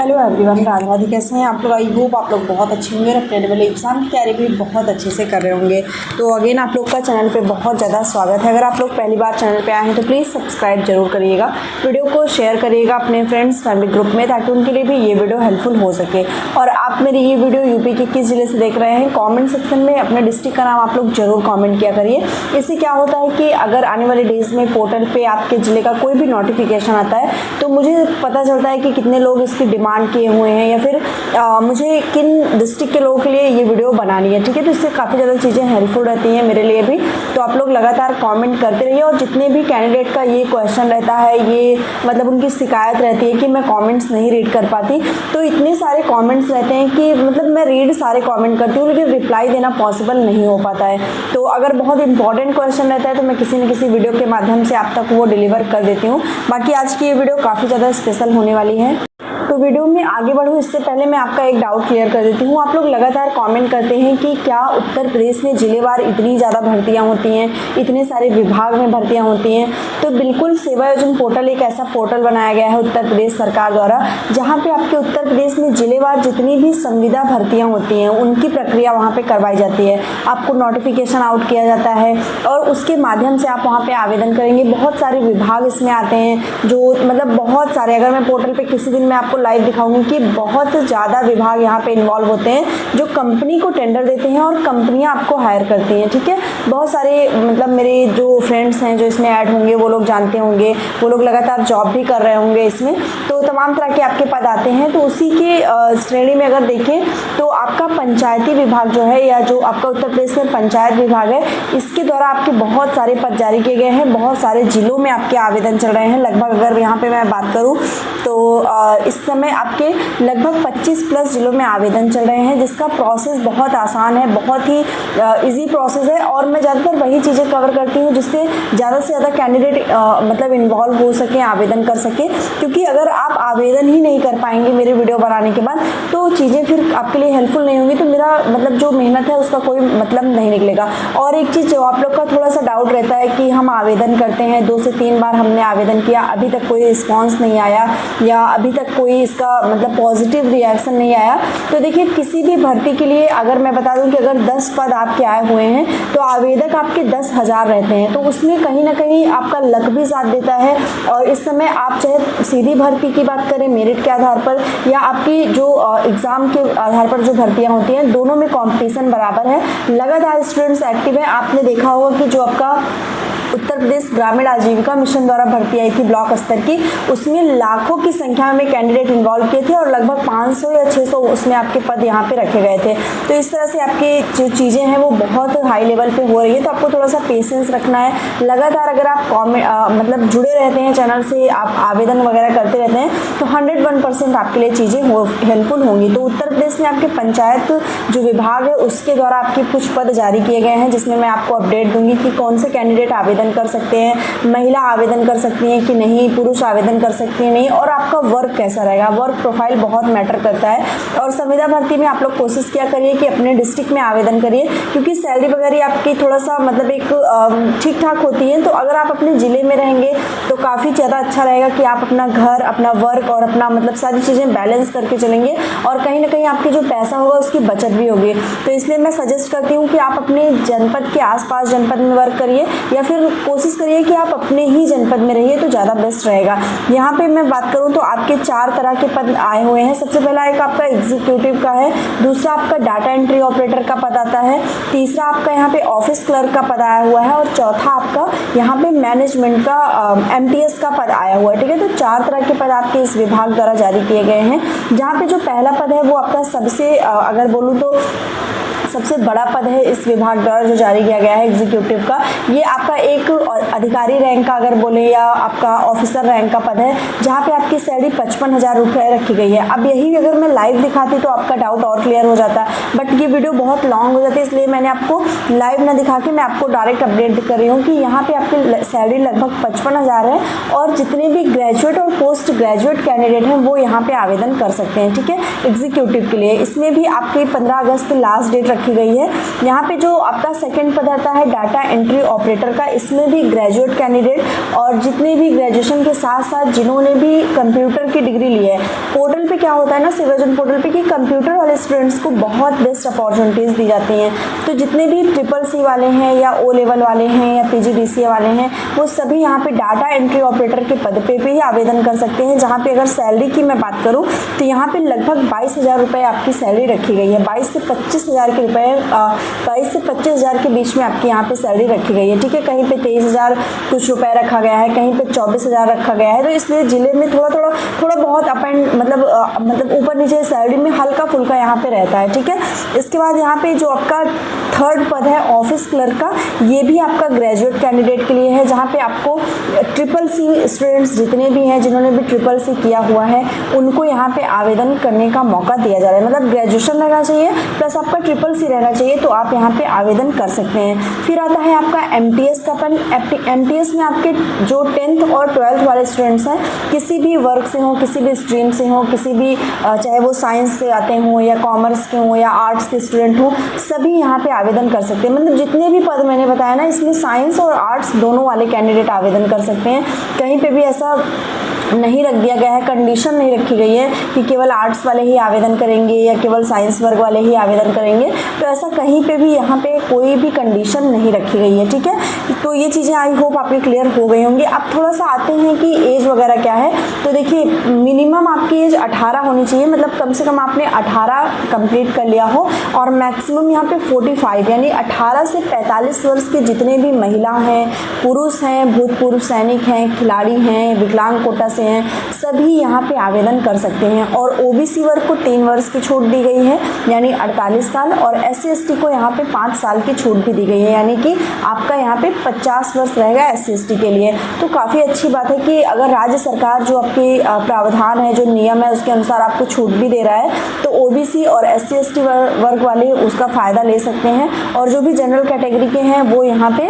Hello everyone, Radhe Radhe. कैसे हैं आप लोग? आई होप आप लोग बहुत अच्छे होंगे और अपने आने वाले एग्ज़ाम की तैयारी भी बहुत अच्छे से कर रहे होंगे। तो अगेन आप लोग का चैनल पे बहुत ज़्यादा स्वागत है। अगर आप लोग पहली बार चैनल पे आए हैं तो प्लीज़ सब्सक्राइब जरूर करिएगा, वीडियो को शेयर करिएगा अपने फ्रेंड्स फैमिली ग्रुप में, ताकि उनके लिए भी ये वीडियो हेल्पफुल हो सके। और आप मेरी ये वीडियो यूपी के किस ज़िले से देख रहे हैं, कॉमेंट सेक्शन में अपने डिस्ट्रिक्ट का नाम आप लोग ज़रूर कॉमेंट किया करिए। इससे क्या होता है कि अगर आने वाले डेज़ में पोर्टल पर आपके ज़िले का कोई भी नोटिफिकेशन आता है तो मुझे पता चलता है कि कितने लोग इसकी डिमांड किए हुए हैं या फिर मुझे किन डिस्ट्रिक्ट के लोगों के लिए ये वीडियो बनानी है। ठीक है, तो इससे काफ़ी ज़्यादा चीज़ें हेल्पफुल रहती हैं मेरे लिए भी। तो आप लोग लगातार कमेंट करते रहिए। और जितने भी कैंडिडेट का ये क्वेश्चन रहता है, ये मतलब उनकी शिकायत रहती है कि मैं कमेंट्स नहीं रीड कर पाती, तो इतने सारे कमेंट्स रहते हैं कि मतलब मैं रीड सारे कमेंट करती हूँ लेकिन रिप्लाई देना पॉसिबल नहीं हो पाता है। तो अगर बहुत इंपॉर्टेंट क्वेश्चन रहता है तो मैं किसी न किसी वीडियो के माध्यम से आप तक वो डिलीवर कर देती हूँ। बाकी आज की ये वीडियो काफ़ी ज़्यादा स्पेशल होने वाली है। तो वीडियो में आगे बढ़ूँ इससे पहले मैं आपका एक डाउट क्लियर कर देती हूँ। आप लोग लगातार कमेंट करते हैं कि क्या उत्तर प्रदेश में जिलेवार इतनी ज़्यादा भर्तियाँ होती हैं, इतने सारे विभाग में भर्तियाँ होती हैं। तो बिल्कुल सेवा योजना पोर्टल एक ऐसा पोर्टल बनाया गया है उत्तर प्रदेश सरकार द्वारा, जहाँ पे आपके उत्तर प्रदेश में जिलेवार जितनी भी संविदा भर्तियाँ होती हैं उनकी प्रक्रिया वहाँ पर करवाई जाती है। आपको नोटिफिकेशन आउट किया जाता है और उसके माध्यम से आप वहाँ पर आवेदन करेंगे। बहुत सारे विभाग इसमें आते हैं, जो मतलब बहुत सारे, अगर मैं पोर्टल पर किसी दिन मैं आपको लाइव दिखाऊंगी कि बहुत ज़्यादा विभाग यहाँ पे इन्वॉल्व होते हैं जो कंपनी को टेंडर देते हैं और कंपनियाँ आपको हायर करती हैं। ठीक है, बहुत सारे मतलब मेरे जो फ्रेंड्स हैं जो इसमें ऐड होंगे वो लोग जानते होंगे, वो लोग लगातार जॉब भी कर रहे होंगे इसमें। तो तमाम तरह के आपके पद आते हैं। तो उसी के श्रेणी में अगर देखें तो आपका पंचायती विभाग जो है, या जो आपका उत्तर प्रदेश में पंचायत विभाग है, इसके द्वारा आपके बहुत सारे पद जारी किए गए हैं। बहुत सारे जिलों में आपके आवेदन चल रहे हैं। लगभग अगर यहाँ पे मैं बात करूँ तो इस समय आपके लगभग 25 प्लस जिलों में आवेदन चल रहे हैं, जिसका प्रोसेस बहुत आसान है, बहुत ही इजी प्रोसेस है। और मैं ज़्यादातर वही चीज़ें कवर करती हूँ जिससे ज़्यादा से ज़्यादा कैंडिडेट मतलब इन्वॉल्व हो सकें, आवेदन कर सकें। क्योंकि अगर आप आवेदन ही नहीं कर पाएंगे मेरे वीडियो बनाने के बाद तो चीज़ें फिर आपके लिए हेल्पफुल नहीं होंगी, तो मेरा मतलब जो मेहनत है उसका कोई मतलब नहीं निकलेगा। और एक चीज़ जो आप लोग का थोड़ा सा डाउट रहता है कि हम आवेदन करते हैं, 2 से 3 बार हमने आवेदन किया, अभी तक कोई रिस्पॉन्स नहीं आया या अभी तक कोई इसका मतलब पॉजिटिव रिएक्शन नहीं आया। तो देखिए, किसी भी भर्ती के लिए अगर मैं बता दूं कि अगर 10 पद आपके आए हुए हैं तो आवेदक आपके 10,000 रहते हैं, तो उसमें कहीं ना कहीं आपका लक भी साथ देता है। और इस समय आप चाहे सीधी भर्ती की बात करें मेरिट के आधार पर या आपकी जो एग्ज़ाम के आधार पर जो भर्तियाँ होती हैं, दोनों में कॉम्पिटिशन बराबर है। लगातार स्टूडेंट्स एक्टिव हैं। आपने देखा होगा कि जो आपका उत्तर प्रदेश ग्रामीण आजीविका मिशन द्वारा भर्ती आई थी ब्लॉक स्तर की, उसमें लाखों की संख्या में कैंडिडेट इन्वॉल्व किए थे और लगभग 500 या 600 उसमें आपके पद यहाँ पे रखे गए थे। तो इस तरह से आपकी जो चीज़ें हैं वो बहुत हाई लेवल पे हो रही है। तो आपको थोड़ा सा पेशेंस रखना है। लगातार अगर आप मतलब जुड़े रहते हैं चैनल से, आप आवेदन वगैरह करते रहते हैं तो 101% आपके लिए चीज़ें हेल्पफुल होंगी। तो उत्तर प्रदेश में आपके पंचायत जो विभाग है उसके द्वारा आपके कुछ पद जारी किए गए हैं, जिसमें मैं आपको अपडेट दूंगी कि कौन से कैंडिडेट आवेदन कर सकते हैं, महिला आवेदन कर सकती हैं कि नहीं, पुरुष आवेदन कर सकती हैं नहीं, और आपका वर्क कैसा रहेगा। वर्क प्रोफाइल बहुत मैटर करता है। और संविदा भर्ती में आप लोग कोशिश किया करिए कि अपने डिस्ट्रिक्ट में आवेदन करिए, क्योंकि सैलरी वगैरह आपकी थोड़ा सा मतलब एक ठीक ठाक होती है। तो अगर आप अपने ज़िले में रहेंगे तो काफ़ी ज़्यादा अच्छा रहेगा कि आप अपना घर, अपना वर्क और अपना मतलब सारी चीज़ें बैलेंस करके चलेंगे और कहीं ना कहीं आपकी जो पैसा होगा उसकी बचत भी होगी। तो इसलिए मैं सजेस्ट करती हूँ कि आप अपने जनपद के आसपास जनपद में वर्क करिए या फिर कोशिश करिए कि आप अपने ही जनपद में रहिए, तो ज़्यादा बेस्ट रहेगा। यहाँ पे मैं बात करूँ तो आपके 4 तरह के पद आए हुए हैं। सबसे पहला एक आपका एग्जीक्यूटिव का है, दूसरा आपका डाटा एंट्री ऑपरेटर का पद आता है, तीसरा आपका यहाँ पे ऑफिस क्लर्क का पद आया हुआ है और चौथा आपका यहाँ पे मैनेजमेंट का MTS का पद आया हुआ है। ठीक है, तो 4 तरह के पद आपके इस विभाग द्वारा जारी किए गए हैं। जहाँ पे जो पहला पद है वो आपका सबसे अगर बोलूँ तो सबसे बड़ा पद है इस विभाग द्वारा जो जारी किया गया है एग्जीक्यूटिव का। ये आपका एक अधिकारी रैंक का अगर बोले या आपका ऑफिसर रैंक का पद है, जहाँ पे आपकी सैलरी 55,000 रुपये रखी गई है। अब यही अगर मैं लाइव दिखाती तो आपका डाउट और क्लियर हो जाता, बट ये वीडियो बहुत लॉन्ग हो जाती है, इसलिए मैंने आपको लाइव ना दिखा के मैं आपको डायरेक्ट अपडेट कर रही हूँ कि यहाँ पे आपकी सैलरी लगभग 55,000 है और जितने भी ग्रेजुएट और पोस्ट ग्रेजुएट कैंडिडेट हैं वो यहाँ पे आवेदन कर सकते हैं। ठीक है, एग्जीक्यूटिव के लिए इसमें भी आपकी 15 अगस्त लास्ट डेट रखी गई है। यहाँ पे जो आपका सेकंड पद आता है डाटा एंट्री ऑपरेटर का, इसमें भी ग्रेजुएट कैंडिडेट और जितने भी ग्रेजुएशन के साथ साथ जिन्होंने भी कंप्यूटर की डिग्री ली है, पोर्टल पे क्या होता है ना सिविजन पोर्टल पे कि कंप्यूटर वाले स्टूडेंट्स को बहुत बेस्ट अपॉर्चुनिटीज़ दी जाती हैं। तो जितने भी CCC वाले हैं या O लेवल वाले हैं या PGDCA वाले हैं, वो सभी यहाँ पे डाटा एंट्री ऑपरेटर के पद पे भी आवेदन कर सकते हैं। जहाँ पे अगर सैलरी की मैं बात करूँ तो यहाँ पे लगभग 22,000 रुपये आपकी सैलरी रखी गई है। 22 से 25,000 के रुपये 22 से 25,000 के बीच में आपकी यहाँ पे सैलरी रखी गई है। ठीक है, कहीं पे 23,000 कुछ रुपए रखा गया है, कहीं पे 24,000 रखा गया है। तो इसलिए जिले में थोड़ा बहुत अप एंड मतलब ऊपर नीचे सैलरी में हल्का फुल्का यहाँ पे रहता है। ठीक है, इसके बाद यहाँ पे जो आपका थर्ड पद है ऑफिस क्लर्क का, ये भी आपका ग्रेजुएट कैंडिडेट के लिए है। जहाँ पे आपको CCC स्टूडेंट्स जितने भी हैं जिन्होंने भी CCC किया हुआ है, उनको यहाँ पे आवेदन करने का मौका दिया जा रहा है। मतलब ग्रेजुएशन रहना चाहिए प्लस आपका CCC रहना चाहिए, तो आप यहाँ पे आवेदन कर सकते हैं। फिर आता है आपका MTS का पन। MTS में आपके जो 10th और 12th वाले स्टूडेंट्स हैं, किसी भी वर्ग से हों, किसी भी स्ट्रीम से हों, किसी भी चाहे वो साइंस से आते हों या कॉमर्स के हों या आर्ट्स के स्टूडेंट हों, सभी यहाँ पे आवेदन कर सकते हैं। मतलब जितने भी पद मैंने बताया ना, इसमें साइंस और आर्ट्स दोनों वाले कैंडिडेट आवेदन कर सकते हैं। कहीं पे भी ऐसा नहीं रख दिया गया है, कंडीशन नहीं रखी गई है कि केवल आर्ट्स वाले ही आवेदन करेंगे या केवल साइंस वर्ग वाले ही आवेदन करेंगे। तो ऐसा कहीं पे भी यहाँ पे कोई भी कंडीशन नहीं रखी गई है। ठीक है, तो ये चीज़ें आई होप आपकी क्लियर हो गई होंगी। अब थोड़ा सा आते हैं कि एज वगैरह क्या है। तो देखिए, मिनिमम आपकी एज 18 होनी चाहिए, मतलब कम से कम आपने 18 कंप्लीट कर लिया हो, और मैक्सिमम यहाँ पे 45 यानी 18 से 45 वर्ष के जितने भी महिला हैं, पुरुष हैं, भूतपूर्व सैनिक हैं, खिलाड़ी हैं, विकलांग कोटा से हैं, सभी यहाँ पे आवेदन कर सकते हैं। और OBC वर्ग को 3 वर्ष की छूट दी गई है यानी 48 साल, और SC ST को यहाँ पे 5 साल की छूट भी दी गई है, यानी कि आपका यहाँ पे 50 वर्ष रहेगा SC ST के लिए। तो काफ़ी अच्छी बात है कि अगर राज्य सरकार जो आपकी प्रावधान है, जो नियम है, उसके अनुसार आपको छूट भी दे रहा है, तो OBC और SC ST वर्ग वाले उसका फ़ायदा ले सकते हैं। और जो भी जनरल कैटेगरी के हैं वो यहाँ पे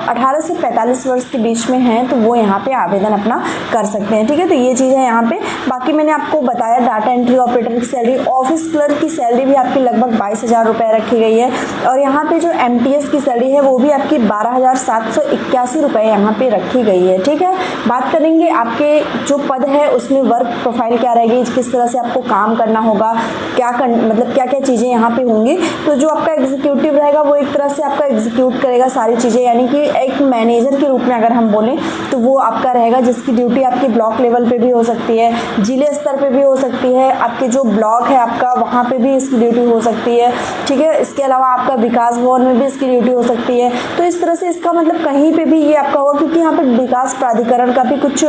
18 से 45 वर्ष के बीच में हैं, तो वो यहाँ पे आवेदन अपना कर सकते हैं। ठीक है, तो ये चीज़ है यहाँ पे। बाकी मैंने आपको बताया डाटा एंट्री ऑपरेटर की सैलरी, ऑफिस क्लर्क की सैलरी भी आपकी लगभग 22,000 रुपये रखी गई है। और यहाँ पे जो MTS की सैलरी है वो भी आपकी 12,781 रुपये यहाँ पे रखी गई है। ठीक है, बात करेंगे आपके जो पद है उसमें वर्क प्रोफाइल क्या रहेगी, किस तरह से आपको काम करना होगा, मतलब क्या क्या चीज़ें यहाँ पे होंगी। तो जो आपका एग्जीक्यूटिव रहेगा वो एक तरह से आपका एग्जीक्यूट करेगा सारी चीज़ें, यानी कि एक मैनेजर के रूप में अगर हम बोलें तो वो आपका रहेगा, जिसकी ड्यूटी आपकी ब्लॉक लेवल पे भी हो सकती है, जिले स्तर पे भी हो सकती है, आपके जो ब्लॉक है आपका वहाँ पे भी इसकी ड्यूटी हो सकती है। ठीक है, इसके अलावा आपका विकास भवन में भी इसकी ड्यूटी हो सकती है। तो इस तरह से इसका मतलब कहीं पे भी ये आपका होगा, क्योंकि यहाँ पे विकास प्राधिकरण का भी कुछ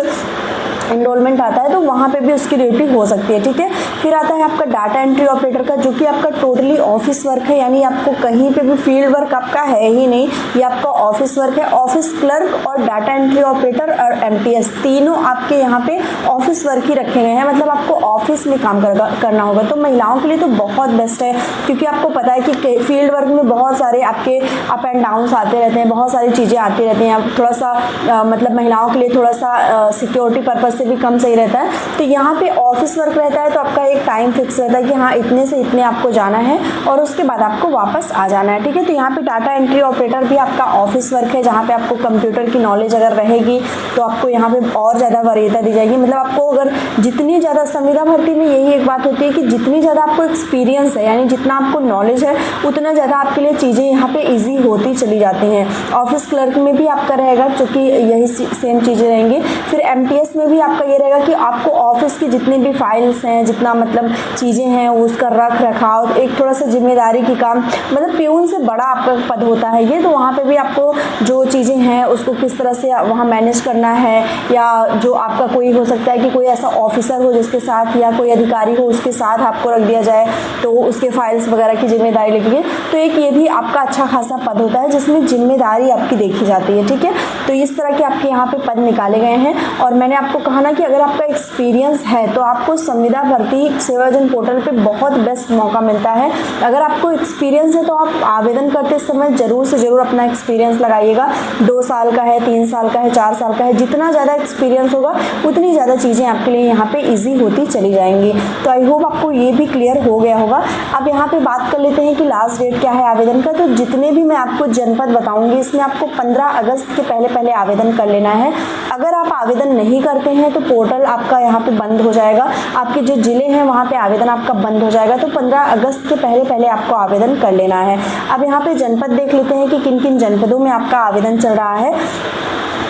एनरोलमेंट आता है, तो वहाँ पे भी उसकी ड्यूटी हो सकती है। ठीक है, फिर आता है आपका डाटा एंट्री ऑपरेटर का, जो कि आपका टोटली ऑफिस वर्क है, यानी आपको कहीं पे भी फील्ड वर्क आपका है ही नहीं, ये आपका ऑफिस वर्क है। ऑफिस क्लर्क और डाटा एंट्री ऑपरेटर और MTS तीनों आपके यहाँ पे ऑफिस वर्क ही रखे गए हैं, मतलब आपको ऑफिस में काम करना होगा। तो महिलाओं के लिए तो बहुत बेस्ट है, क्योंकि आपको पता है कि फील्ड वर्क में बहुत सारे आपके अप एंड डाउन्स आते रहते हैं, बहुत सारी चीज़ें आती रहती हैं। थोड़ा सा मतलब महिलाओं के लिए थोड़ा सा सिक्योरिटी पर्पज से भी कम सही रहता है। तो यहाँ पे ऑफिस वर्क रहता है, तो आपका एक टाइम फिक्स रहता है कि हाँ इतने से इतने आपको जाना है और उसके बाद आपको वापस आ जाना है। ठीक है, तो यहाँ पे डाटा एंट्री ऑपरेटर भी आपका ऑफिस वर्क है, जहाँ पे आपको कंप्यूटर की नॉलेज अगर रहेगी तो आपको यहाँ पे और ज़्यादा वरीयता दी जाएगी। मतलब आपको अगर जितनी ज़्यादा संविदा भर्ती में यही एक बात होती है कि जितनी ज़्यादा आपको एक्सपीरियंस है, यानी जितना आपको नॉलेज है, उतना ज़्यादा आपके लिए चीज़ें यहाँ पे ईजी होती चली जाती हैं। ऑफिस क्लर्क में भी आपका रहेगा, चूँकि यही सेम चीज़ें रहेंगी। फिर MTS में भी आपका ये रहेगा कि आपको ऑफिस की जितनी भी फाइल्स हैं, जितना मतलब चीज़ें हैं, उसका रख रखाव, एक थोड़ा सा जिम्मेदारी की काम, मतलब प्यून से बड़ा आपका पद होता है ये। तो वहाँ पे भी आपको जो चीज़ें हैं उसको किस तरह से वहाँ मैनेज करना है, या जो आपका कोई हो सकता है कि कोई ऐसा ऑफिसर हो जिसके साथ, या कोई अधिकारी हो उसके साथ आपको रख दिया जाए, तो उसके फाइल्स वगैरह की जिम्मेदारी लेगी। तो एक ये भी आपका अच्छा खासा पद होता है जिसमें जिम्मेदारी आपकी देखी जाती है। ठीक है, तो इस तरह के आपके यहाँ पे पद निकाले गए हैं। और मैंने आपको कहा कहा ना कि अगर आपका एक्सपीरियंस है तो आपको संविदा भर्ती सेवा योजना पोर्टल पे बहुत बेस्ट मौका मिलता है। अगर आपको एक्सपीरियंस है तो आप आवेदन करते समय ज़रूर से ज़रूर अपना एक्सपीरियंस लगाइएगा। 2 साल का है, 3 साल का है, 4 साल का है, जितना ज़्यादा एक्सपीरियंस होगा उतनी ज़्यादा चीज़ें आपके लिए यहाँ पे ईजी होती चली जाएंगी। तो आई होप आपको ये भी क्लियर हो गया होगा। अब यहाँ पे बात कर लेते हैं कि लास्ट डेट क्या है आवेदन का। तो जितने भी मैं आपको जनपद बताऊंगी इसमें आपको 15 अगस्त के पहले आवेदन कर लेना है। अगर आप आवेदन नहीं करते हैं तो पोर्टल आपका यहाँ पे बंद हो जाएगा, आपके जो जिले हैं वहाँ पे आवेदन आपका बंद हो जाएगा। तो 15 अगस्त के पहले आपको आवेदन कर लेना है। अब यहाँ पे जनपद देख लेते हैं कि किन किन जनपदों में आपका आवेदन चल रहा है।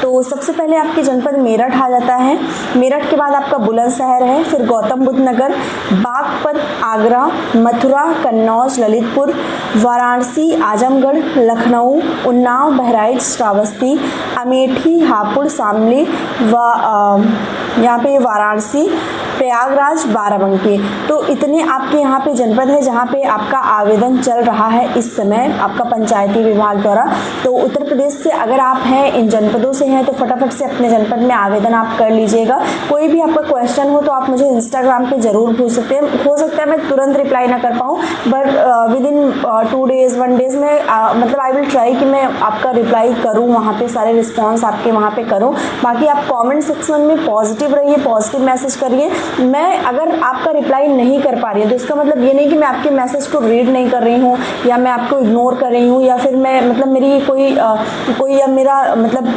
तो सबसे पहले आपके जनपद मेरठ आ जाता है, मेरठ के बाद आपका बुलंदशहर है, फिर गौतम बुद्ध नगर, बागपत, आगरा, मथुरा, कन्नौज, ललितपुर, वाराणसी, आजमगढ़, लखनऊ, उन्नाव, बहराइच, श्रावस्ती, अमेठी, हापुड़, शामली व यहाँ पे वाराणसी, प्रयागराज, बाराबंकी। तो इतने आपके यहाँ पे जनपद है जहाँ पे आपका आवेदन चल रहा है इस समय आपका पंचायती विभाग द्वारा। तो उत्तर प्रदेश से अगर आप हैं, इन जनपदों से हैं, तो फटाफट से अपने जनपद में आवेदन आप कर लीजिएगा। कोई भी आपका क्वेश्चन हो तो आप मुझे इंस्टाग्राम पे ज़रूर पूछ सकते हैं। हो सकता है मैं तुरंत रिप्लाई ना कर पाऊँ, बट विदिन 2 डेज़ 1 डेज़ में मतलब आई विल ट्राई कि मैं आपका रिप्लाई करूँ, वहाँ पे सारे रिस्पॉन्स आपके वहाँ पे करूँ। बाकी आप कॉमेंट सेक्शन में पॉजिटिव रहिए, पॉजिटिव मैसेज करिए। मैं अगर आपका रिप्लाई नहीं कर पा रही हूँ तो इसका मतलब ये नहीं कि मैं आपके मैसेज को रीड नहीं कर रही हूँ या मैं आपको इग्नोर कर रही हूँ या फिर मैं मतलब मेरी कोई या मेरा मतलब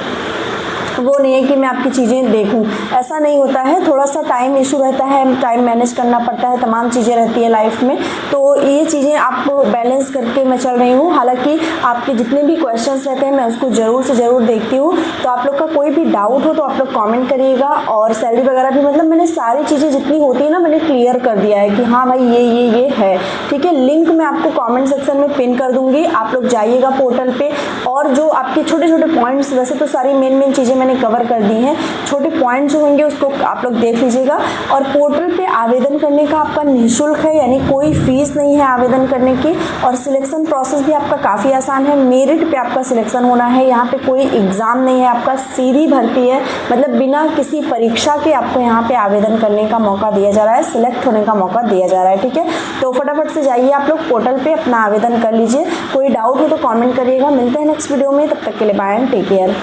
वो नहीं है कि मैं आपकी चीज़ें देखूं, ऐसा नहीं होता है। थोड़ा सा टाइम इशू रहता है, टाइम मैनेज करना पड़ता है, तमाम चीज़ें रहती है लाइफ में। तो ये चीज़ें आप बैलेंस करके मैं चल रही हूँ। हालांकि आपके जितने भी क्वेश्चंस रहते हैं मैं उसको ज़रूर से ज़रूर देखती हूँ। तो आप लोग का कोई भी डाउट हो तो आप लोग कॉमेंट करिएगा। और सैलरी वगैरह भी मतलब मैंने सारी चीज़ें जितनी होती है ना मैंने क्लियर कर दिया है कि हाँ भाई ये है, ठीक है। लिंक मैं आपको कॉमेंट सेक्शन में पिन कर दूँगी, आप लोग जाइएगा पोर्टल पर। और जो आपके छोटे छोटे पॉइंट्स, वैसे तो सारी मेन चीज़ें मैंने कवर कर दी हैं, छोटे पॉइंट्स जो होंगे उसको आप लोग देख लीजिएगा। और पोर्टल पे आवेदन करने का आपका निःशुल्क है, यानी कोई फीस नहीं है आवेदन करने की। और सिलेक्शन प्रोसेस भी आपका काफ़ी आसान है, मेरिट पे आपका सिलेक्शन होना है। यहाँ पे कोई एग्ज़ाम नहीं है, आपका सीधी भर्ती है, मतलब बिना किसी परीक्षा के आपको यहाँ पे आवेदन करने का मौका दिया जा रहा है, सिलेक्ट होने का मौका दिया जा रहा है, ठीक है। तो फटाफट से जाइए आप लोग पोर्टल पर अपना आवेदन कर लीजिए। कोई डाउट हो तो कॉमेंट करिएगा। मिलते हैं नेक्स्ट वीडियो में, तब तक के लिए बाय एंड टेक केयर।